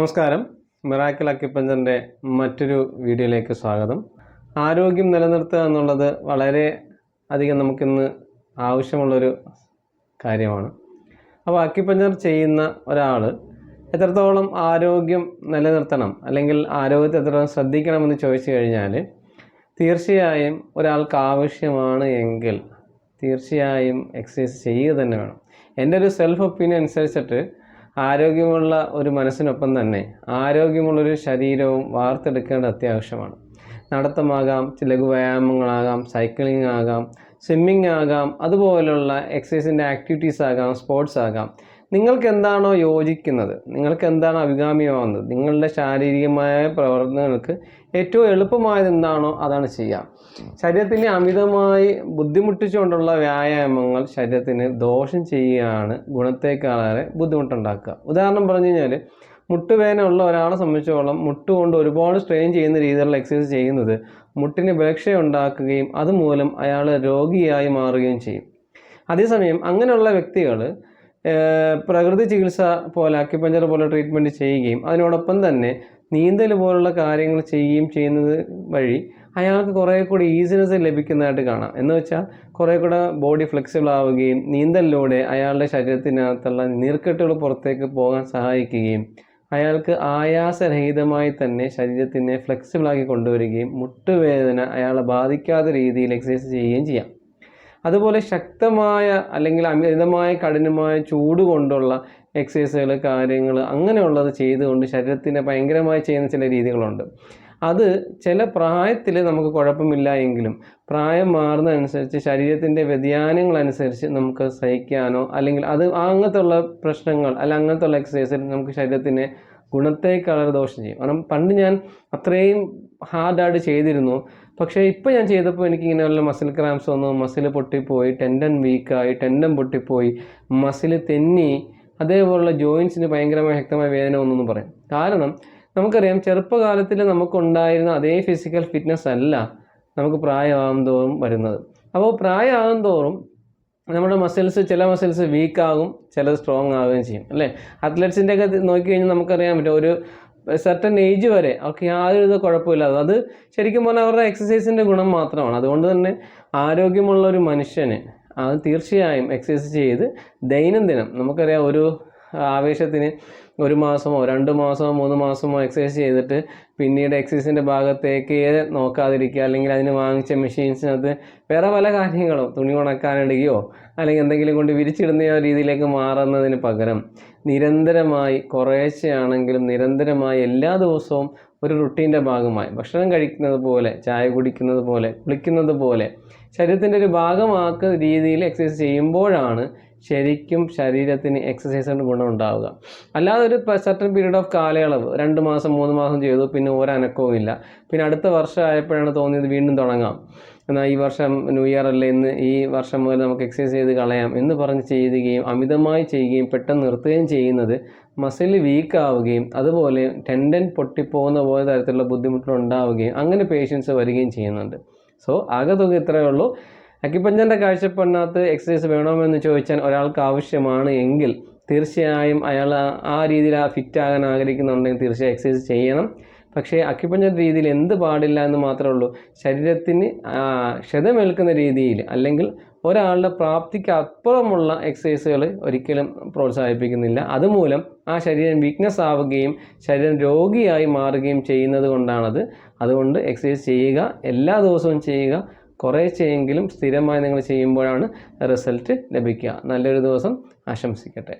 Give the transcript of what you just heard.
നമസ്കാരം. മിറാക്കിൾ അക്യുപഞ്ചറിൻ്റെ മറ്റൊരു വീഡിയോയിലേക്ക് സ്വാഗതം. ആരോഗ്യം നിലനിർത്തുക എന്നുള്ളത് വളരെ അധികം നമുക്കിന്ന് ആവശ്യമുള്ളൊരു കാര്യമാണ്. അപ്പോൾ അക്യുപഞ്ചർ ചെയ്യുന്ന ഒരാൾ എത്രത്തോളം ആരോഗ്യം നിലനിർത്തണം അല്ലെങ്കിൽ ആരോഗ്യത്തെ എത്രത്തോളം ശ്രദ്ധിക്കണമെന്ന് ചോദിച്ചു കഴിഞ്ഞാൽ തീർച്ചയായും ഒരാൾക്ക് ആവശ്യമാണ് എങ്കിൽ തീർച്ചയായും എക്സസൈസ് ചെയ്യുക തന്നെ വേണം. എൻ്റെ ഒരു സെൽഫ് ഒപ്പീനിയൻ അനുസരിച്ചിട്ട് ആരോഗ്യമുള്ള ഒരു മനസ്സിനൊപ്പം തന്നെ ആരോഗ്യമുള്ളൊരു ശരീരവും വാർത്തെടുക്കേണ്ടത് അത്യാവശ്യമാണ്. നടത്തമാകാം, ലഘുവ്യായാമങ്ങളാകാം, സൈക്ലിംഗ് ആകാം, സ്വിമ്മിങ് ആകാം, അതുപോലുള്ള എക്സസൈസിൻ്റെ ആക്ടിവിറ്റീസ് ആകാം, സ്പോർട്സ് ആകാം. നിങ്ങൾക്ക് എന്താണോ യോജിക്കുന്നത്, നിങ്ങൾക്ക് എന്താണോ അഭികാമ്യമാവുന്നത്, നിങ്ങളുടെ ശാരീരികമായ പ്രവർത്തനങ്ങൾക്ക് ഏറ്റവും എളുപ്പമായത് എന്താണോ അതാണ് ചെയ്യുക. ശരീരത്തിനെ അമിതമായി ബുദ്ധിമുട്ടിച്ചുകൊണ്ടുള്ള വ്യായാമങ്ങൾ ശരീരത്തിന് ദോഷം ചെയ്യുകയാണ്, ഗുണത്തേക്കാളേറെ ബുദ്ധിമുട്ടുണ്ടാക്കുക. ഉദാഹരണം പറഞ്ഞു കഴിഞ്ഞാൽ മുട്ടുവേദന ഉള്ള ഒരാളെ സംബന്ധിച്ചോളം മുട്ടുകൊണ്ട് ഒരുപാട് സ്ട്രെയിൻ ചെയ്യുന്ന രീതിയിലുള്ള എക്സസൈസ് ചെയ്യുന്നത് മുട്ടിന് ബലക്ഷയുണ്ടാക്കുകയും അതുമൂലം അയാൾ രോഗിയായി മാറുകയും ചെയ്യും. അതേസമയം അങ്ങനെയുള്ള വ്യക്തികൾ പ്രകൃതി ചികിത്സ പോലെ അക്യുപഞ്ചർ പോലെ ട്രീറ്റ്മെൻറ്റ് ചെയ്യുകയും അതിനോടൊപ്പം തന്നെ നീന്തൽ പോലുള്ള കാര്യങ്ങൾ ചെയ്യുന്നത് വഴി അയാൾക്ക് കുറേ കൂടി ഈസിനെസ് ലഭിക്കുന്നതായിട്ട് കാണാം. എന്ന് വെച്ചാൽ കുറേ കൂടെ ബോഡി ഫ്ലെക്സിബിൾ ആവുകയും നീന്തലിലൂടെ അയാളുടെ ശരീരത്തിനകത്തുള്ള നീർക്കെട്ടുകൾ പുറത്തേക്ക് പോകാൻ സഹായിക്കുകയും അയാൾക്ക് ആയാസരഹിതമായി തന്നെ ശരീരത്തിനെ ഫ്ലെക്സിബിളാക്കി കൊണ്ടുവരികയും മുട്ടുവേദന അയാളെ ബാധിക്കാത്ത രീതിയിൽ എക്സസൈസ് ചെയ്യുകയും ചെയ്യാം. അതുപോലെ ശക്തമായ അല്ലെങ്കിൽ അമിതമായ കഠിനമായ ചൂട് കൊണ്ടുള്ള എക്സസൈസുകൾ കാര്യങ്ങൾ അങ്ങനെയുള്ളത് ചെയ്തുകൊണ്ട് ശരീരത്തിനെ ഭയങ്കരമായി ചെയ്യുന്ന ചില രീതികളുണ്ട്. അത് ചില പ്രായത്തിൽ നമുക്ക് കുഴപ്പമില്ല എങ്കിലും പ്രായം മാറുന്നതനുസരിച്ച് ശരീരത്തിൻ്റെ വ്യതിയാനങ്ങളനുസരിച്ച് നമുക്ക് സഹിക്കാനോ അല്ലെങ്കിൽ അത് അങ്ങനത്തെ ഉള്ള പ്രശ്നങ്ങൾ അല്ലെങ്കിൽ അങ്ങനത്തെ ഉള്ള എക്സസൈസിൽ നമുക്ക് ശരീരത്തിനെ ഗുണത്തേക്കാൾ ദോഷം ചെയ്യും. കാരണം പണ്ട് ഞാൻ അത്രയും ഹാർഡായിട്ട് ചെയ്തിരുന്നു. പക്ഷേ ഇപ്പോൾ ഞാൻ ചെയ്തപ്പോൾ എനിക്കിങ്ങനെ വല്ല മസിൽ ക്രാംസ് വന്നു, മസിൽ പൊട്ടിപ്പോയി, ടെൻഡൻ വീക്കായി, ടെൻഡൻ പൊട്ടിപ്പോയി, മസിൽ തെന്നി, അതേപോലുള്ള ജോയിൻസിന് ഭയങ്കരമായ ശക്തമായ വേദന വന്നെന്ന് പറയും. കാരണം നമുക്കറിയാം ചെറുപ്പകാലത്തിൽ നമുക്കുണ്ടായിരുന്ന അതേ ഫിസിക്കൽ ഫിറ്റ്നസ് അല്ല നമുക്ക് പ്രായമാകും തോറും വരുന്നത്. അപ്പോൾ പ്രായമാകും തോറും നമ്മുടെ ചില മസിൽസ് വീക്കാകും, ചിലത് സ്ട്രോങ് ആവുകയും ചെയ്യും അല്ലേ. അത്ലറ്റ്സിൻ്റെ ഒക്കെ നോക്കിക്കഴിഞ്ഞാൽ നമുക്കറിയാൻ പറ്റും ഒരു സർട്ടൻ ഏജ് വരെ അവർക്ക് യാതൊരു കുഴപ്പമില്ലാതെ അത് ശരിക്കും പറഞ്ഞാൽ അവരുടെ എക്സസൈസിൻ്റെ ഗുണം മാത്രമാണ്. അതുകൊണ്ട് തന്നെ ആരോഗ്യമുള്ള ഒരു മനുഷ്യന് അത് തീർച്ചയായും എക്സസൈസ് ചെയ്ത് ദൈനംദിനം നമുക്കറിയാം ഒരു ആവേശത്തിന് 1 മാസമോ 2 മാസമോ 3 മാസമോ എക്സസൈസ് ചെയ്തിട്ട് പിന്നീട് എക്സസൈസിൻ്റെ ഭാഗത്തേക്ക് നോക്കാതിരിക്കുക അല്ലെങ്കിൽ അതിന് വാങ്ങിച്ച മെഷീൻസിനകത്ത് വേറെ പല കാര്യങ്ങളും തുണി ഉണക്കാനിടുകയോ അല്ലെങ്കിൽ എന്തെങ്കിലും കൊണ്ട് വിരിച്ചിടുന്ന രീതിയിലേക്ക് മാറുന്നതിന് പകരം നിരന്തരമായി കുറേശ്ശെയാണെങ്കിലും നിരന്തരമായി എല്ലാ ദിവസവും ഒരു റുട്ടീൻ്റെ ഭാഗമായി ഭക്ഷണം കഴിക്കുന്നത് പോലെ, ചായ കുടിക്കുന്നത് പോലെ, കുളിക്കുന്നത് പോലെ ശരീരത്തിൻ്റെ ഒരു ഭാഗമാക്കുന്ന രീതിയിൽ എക്സസൈസ് ചെയ്യുമ്പോഴാണ് ശരിക്കും ശരീരത്തിന് എക്സസൈസ് കൊണ്ട് ഗുണമുണ്ടാവുക. അല്ലാതെ ഒരു സർട്ടൻ പീരീഡ് ഓഫ് കാലയളവ് 2 മാസം 3 മാസം ചെയ്തു പിന്നെ ഒരനക്കവും ഇല്ല, പിന്നെ അടുത്ത വർഷം ആയപ്പോഴാണ് തോന്നിയത് വീണ്ടും തുടങ്ങാം, എന്നാൽ ഈ വർഷം ന്യൂ ഇയർ അല്ലേ, ഇന്ന് ഈ വർഷം മുതൽ നമുക്ക് എക്സസൈസ് ചെയ്ത് കളയാം എന്ന് പറഞ്ഞ് ചെയ്യുകയും അമിതമായി ചെയ്യുകയും പെട്ടെന്ന് നിർത്തുകയും ചെയ്യുന്നത് മസിൽ വീക്കാവുകയും അതുപോലെ ടെൻഡൻ പൊട്ടിപ്പോകുന്ന പോലെ തരത്തിലുള്ള ബുദ്ധിമുട്ടുകൾ ഉണ്ടാവുകയും അങ്ങനെ പേഷ്യൻസ് വരികയും ചെയ്യുന്നുണ്ട്. സോ ആകെ തുക ഇത്രയേ ഉള്ളൂ. അക്യുപഞ്ചറിൻ്റെ കാഴ്ചപ്പാടിനകത്ത് എക്സസൈസ് വേണമെന്ന് ചോദിച്ചാൽ ഒരാൾക്ക് ആവശ്യമാണ് എങ്കിൽ തീർച്ചയായും അയാൾ ആ രീതിയിൽ ഫിറ്റാകാൻ ആഗ്രഹിക്കുന്നുണ്ടെങ്കിൽ തീർച്ചയായും എക്സസൈസ് ചെയ്യണം. പക്ഷേ അക്യുപഞ്ചർ രീതിയിൽ എന്ത് പാടില്ല എന്ന് മാത്രമേ ഉള്ളൂ, ശരീരത്തിന് ക്ഷതമേൽക്കുന്ന രീതിയിൽ അല്ലെങ്കിൽ ഒരാളുടെ പ്രാപ്തിക്ക് അപ്പുറമുള്ള എക്സസൈസുകൾ ഒരിക്കലും പ്രോത്സാഹിപ്പിക്കുന്നില്ല. അതുമൂലം ആ ശരീരം വീക്ക്നെസ് ആവുകയും ശരീരം രോഗിയായി മാറുകയും ചെയ്യുന്നത് കൊണ്ടാണത്. അതുകൊണ്ട് എക്സസൈസ് ചെയ്യുക, എല്ലാ ദിവസവും ചെയ്യുക, കുറേശ്ശെയെങ്കിലും സ്ഥിരമായി നിങ്ങൾ ചെയ്യുമ്പോഴാണ് റിസൾട്ട് ലഭിക്കുക. നല്ലൊരു ദിവസം ആശംസിക്കട്ടെ.